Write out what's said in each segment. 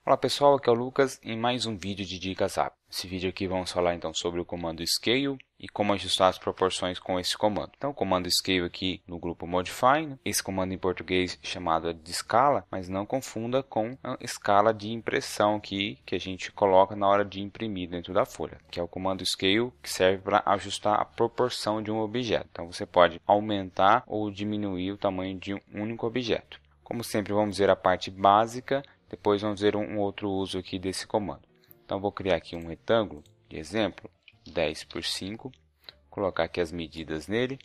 Olá pessoal, aqui é o Lucas em mais um vídeo de dicas rápidas. Nesse vídeo aqui vamos falar então sobre o comando Scale e como ajustar as proporções com esse comando. Então o comando Scale aqui no grupo Modify, né? Esse comando em português chamado de escala, mas não confunda com a escala de impressão aqui que a gente coloca na hora de imprimir dentro da folha, que é o comando Scale que serve para ajustar a proporção de um objeto. Então você pode aumentar ou diminuir o tamanho de um único objeto. Como sempre vamos ver a parte básica. Depois vamos ver um outro uso aqui desse comando. Então vou criar aqui um retângulo de exemplo, 10 por 5, colocar aqui as medidas nele.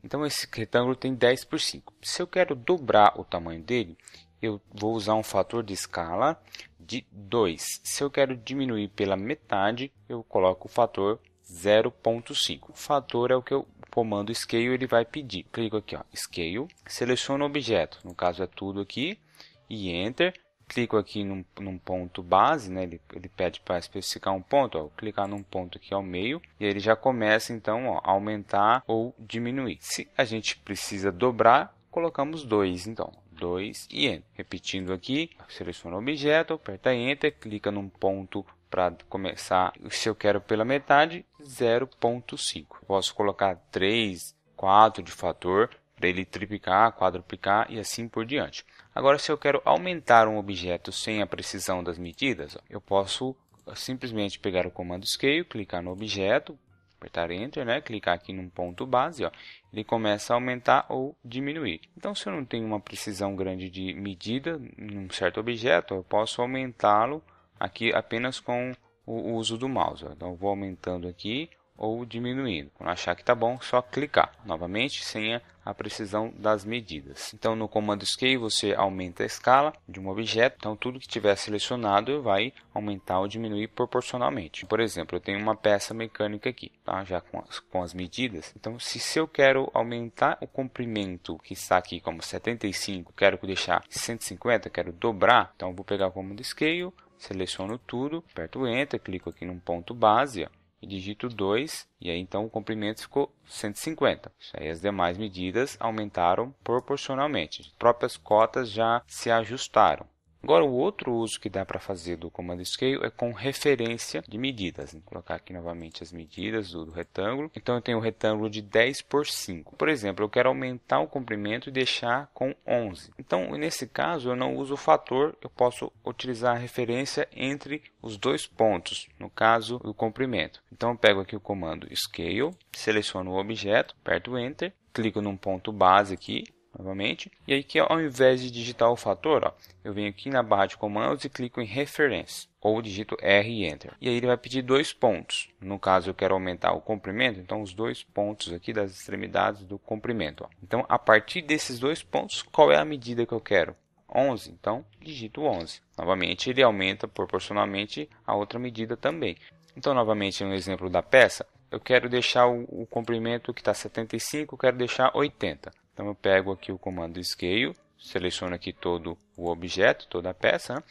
Então esse retângulo tem 10 por 5. Se eu quero dobrar o tamanho dele, eu vou usar um fator de escala de 2. Se eu quero diminuir pela metade, eu coloco o fator 0.5. O fator é o que o comando Scale ele vai pedir. Clico aqui, ó, Scale, seleciono o objeto, no caso é tudo aqui, e Enter. Clico aqui num ponto base, né? Ele pede para especificar um ponto, ó. Vou clicar num ponto aqui ao meio, e aí ele já começa então, ó, a aumentar ou diminuir. Se a gente precisa dobrar, colocamos 2, então 2 e Enter. Repetindo aqui, seleciona o objeto, aperta Enter, clica num ponto para começar. Se eu quero pela metade, 0.5. Posso colocar 3, 4 de fator para ele triplicar, quadruplicar e assim por diante. Agora, se eu quero aumentar um objeto sem a precisão das medidas, ó, eu posso simplesmente pegar o comando Scale, clicar no objeto, apertar Enter, né? Clicar aqui num ponto base, ó, ele começa a aumentar ou diminuir. Então, se eu não tenho uma precisão grande de medida num certo objeto, eu posso aumentá-lo aqui apenas com o uso do mouse. Ó. Então, eu vou aumentando aqui ou diminuindo. Quando achar que está bom, só clicar. Novamente, sem a precisão das medidas. Então, no comando Scale, você aumenta a escala de um objeto. Então, tudo que tiver selecionado vai aumentar ou diminuir proporcionalmente. Por exemplo, eu tenho uma peça mecânica aqui, tá? Já com as medidas. Então, se eu quero aumentar o comprimento que está aqui como 75, quero deixar 150, quero dobrar, então eu vou pegar o comando Scale, seleciono tudo, aperto Enter, clico aqui num ponto base, ó, e digito 2, e aí então o comprimento ficou 150. Isso aí as demais medidas aumentaram proporcionalmente. As próprias cotas já se ajustaram. Agora, o outro uso que dá para fazer do comando Scale é com referência de medidas. Vou colocar aqui novamente as medidas do retângulo. Então, eu tenho um retângulo de 10 por 5. Por exemplo, eu quero aumentar o comprimento e deixar com 11. Então, nesse caso, eu não uso o fator, eu posso utilizar a referência entre os dois pontos, no caso do comprimento. Então, eu pego aqui o comando Scale, seleciono o objeto, aperto Enter, clico num ponto base aqui, novamente, e aí que ao invés de digitar o fator, ó, eu venho aqui na barra de comandos e clico em Reference, ou digito R e Enter. E aí ele vai pedir 2 pontos. No caso eu quero aumentar o comprimento, então os 2 pontos aqui das extremidades do comprimento. Ó. Então a partir desses 2 pontos, qual é a medida que eu quero? 11, então digito 11. Novamente ele aumenta proporcionalmente a outra medida também. Então novamente no exemplo da peça, eu quero deixar o comprimento que está 75, eu quero deixar 80. Então, eu pego aqui o comando Scale, seleciono aqui todo o objeto, toda a peça, né?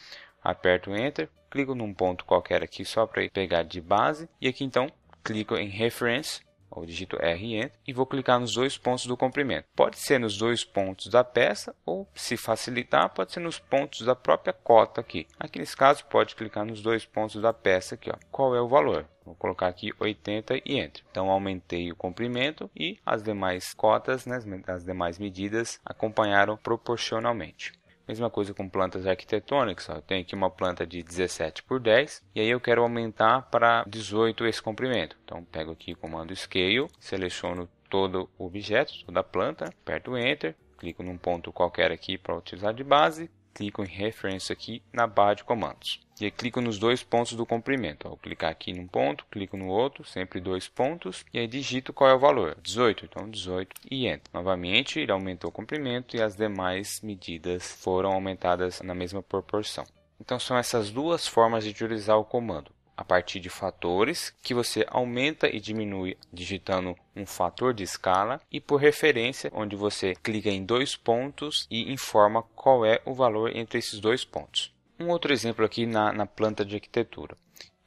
Aperto Enter, clico num ponto qualquer aqui só para pegar de base, e aqui então clico em Reference, ou digito R e Enter, e vou clicar nos 2 pontos do comprimento. Pode ser nos 2 pontos da peça, ou se facilitar, pode ser nos pontos da própria cota aqui. Aqui nesse caso, pode clicar nos 2 pontos da peça aqui, ó. Qual é o valor? Vou colocar aqui 80 e Enter. Então, aumentei o comprimento e as demais cotas, né, as demais medidas acompanharam proporcionalmente. Mesma coisa com plantas arquitetônicas. Eu tenho aqui uma planta de 17 por 10 e aí eu quero aumentar para 18 esse comprimento. Então, pego aqui o comando Scale, seleciono todo o objeto, toda a planta, aperto Enter, clico num ponto qualquer aqui para utilizar de base, clico em Reference aqui na barra de comandos. E aí clico nos 2 pontos do comprimento. Vou clicar aqui num ponto, clico no outro, sempre 2 pontos. E aí digito qual é o valor. 18, então 18 e Enter. Novamente, ele aumentou o comprimento e as demais medidas foram aumentadas na mesma proporção. Então são essas duas formas de utilizar o comando. A partir de fatores, que você aumenta e diminui digitando um fator de escala, e por referência, onde você clica em 2 pontos e informa qual é o valor entre esses 2 pontos. Um outro exemplo aqui na planta de arquitetura.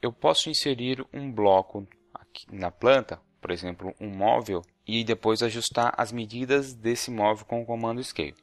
Eu posso inserir um bloco aqui na planta, por exemplo, um móvel, e depois ajustar as medidas desse móvel com o comando Scale.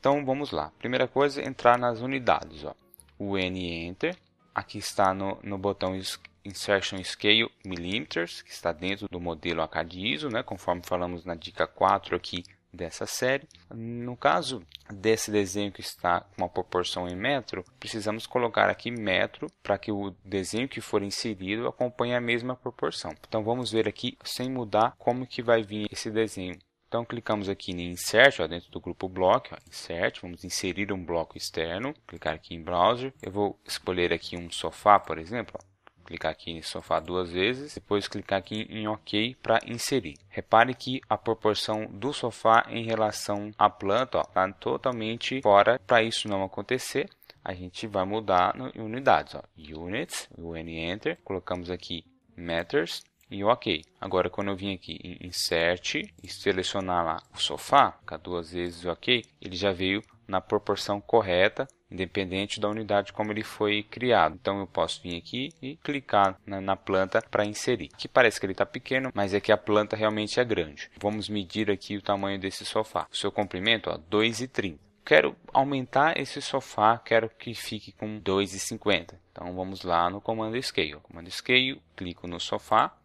Então vamos lá. Primeira coisa, entrar nas unidades. Ó. UN Enter. Aqui está no botão Insertion Scale Millimeters, que está dentro do modelo ACAD ISO, né, conforme falamos na dica 4 aqui dessa série. No caso desse desenho que está com uma proporção em metro, precisamos colocar aqui metro para que o desenho que for inserido acompanhe a mesma proporção. Então vamos ver aqui, sem mudar, como que vai vir esse desenho. Então clicamos aqui em Insert, ó, dentro do grupo Block, ó, Insert, vamos inserir um bloco externo, clicar aqui em Browser, eu vou escolher aqui um sofá, por exemplo, ó, clicar aqui em sofá 2 vezes, depois clicar aqui em OK para inserir. Repare que a proporção do sofá em relação à planta está totalmente fora. Para isso não acontecer, a gente vai mudar em unidades, ó, Units, UN Enter, colocamos aqui Meters, e OK. Agora, quando eu vim aqui em Insert e selecionar lá o sofá, clicar 2 vezes OK, ele já veio na proporção correta, independente da unidade como ele foi criado. Então, eu posso vir aqui e clicar na planta para inserir. Aqui parece que ele está pequeno, mas é que a planta realmente é grande. Vamos medir aqui o tamanho desse sofá. O seu comprimento, 2,30. Quero aumentar esse sofá, quero que fique com 2,50. Então, vamos lá no comando Scale. Comando Scale, clico no sofá,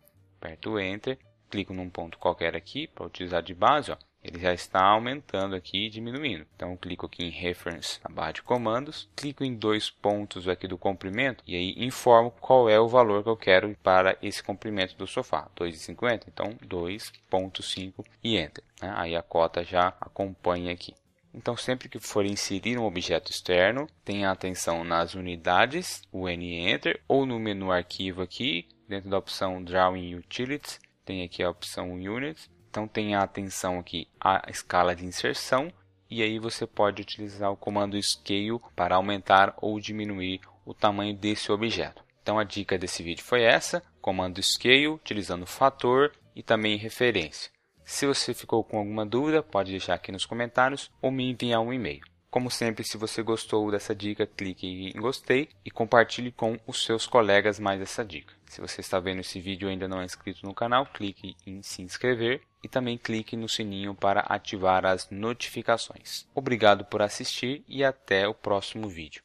aperto o Enter, clico num ponto qualquer aqui para utilizar de base, ó, ele já está aumentando aqui e diminuindo. Então, clico aqui em Reference na barra de comandos, clico em 2 pontos aqui do comprimento e aí informo qual é o valor que eu quero para esse comprimento do sofá, 2,50, então 2,5 e Enter. Né? Aí a cota já acompanha aqui. Então, sempre que for inserir um objeto externo, tenha atenção nas unidades, UN Enter, ou no menu Arquivo aqui, dentro da opção Drawing Utilities, tem aqui a opção Units. Então, tenha atenção aqui à escala de inserção, e aí você pode utilizar o comando Scale para aumentar ou diminuir o tamanho desse objeto. Então, a dica desse vídeo foi essa, comando Scale, utilizando fator e também referência. Se você ficou com alguma dúvida, pode deixar aqui nos comentários ou me enviar um e-mail. Como sempre, se você gostou dessa dica, clique em gostei e compartilhe com os seus colegas mais essa dica. Se você está vendo esse vídeo e ainda não é inscrito no canal, clique em se inscrever e também clique no sininho para ativar as notificações. Obrigado por assistir e até o próximo vídeo.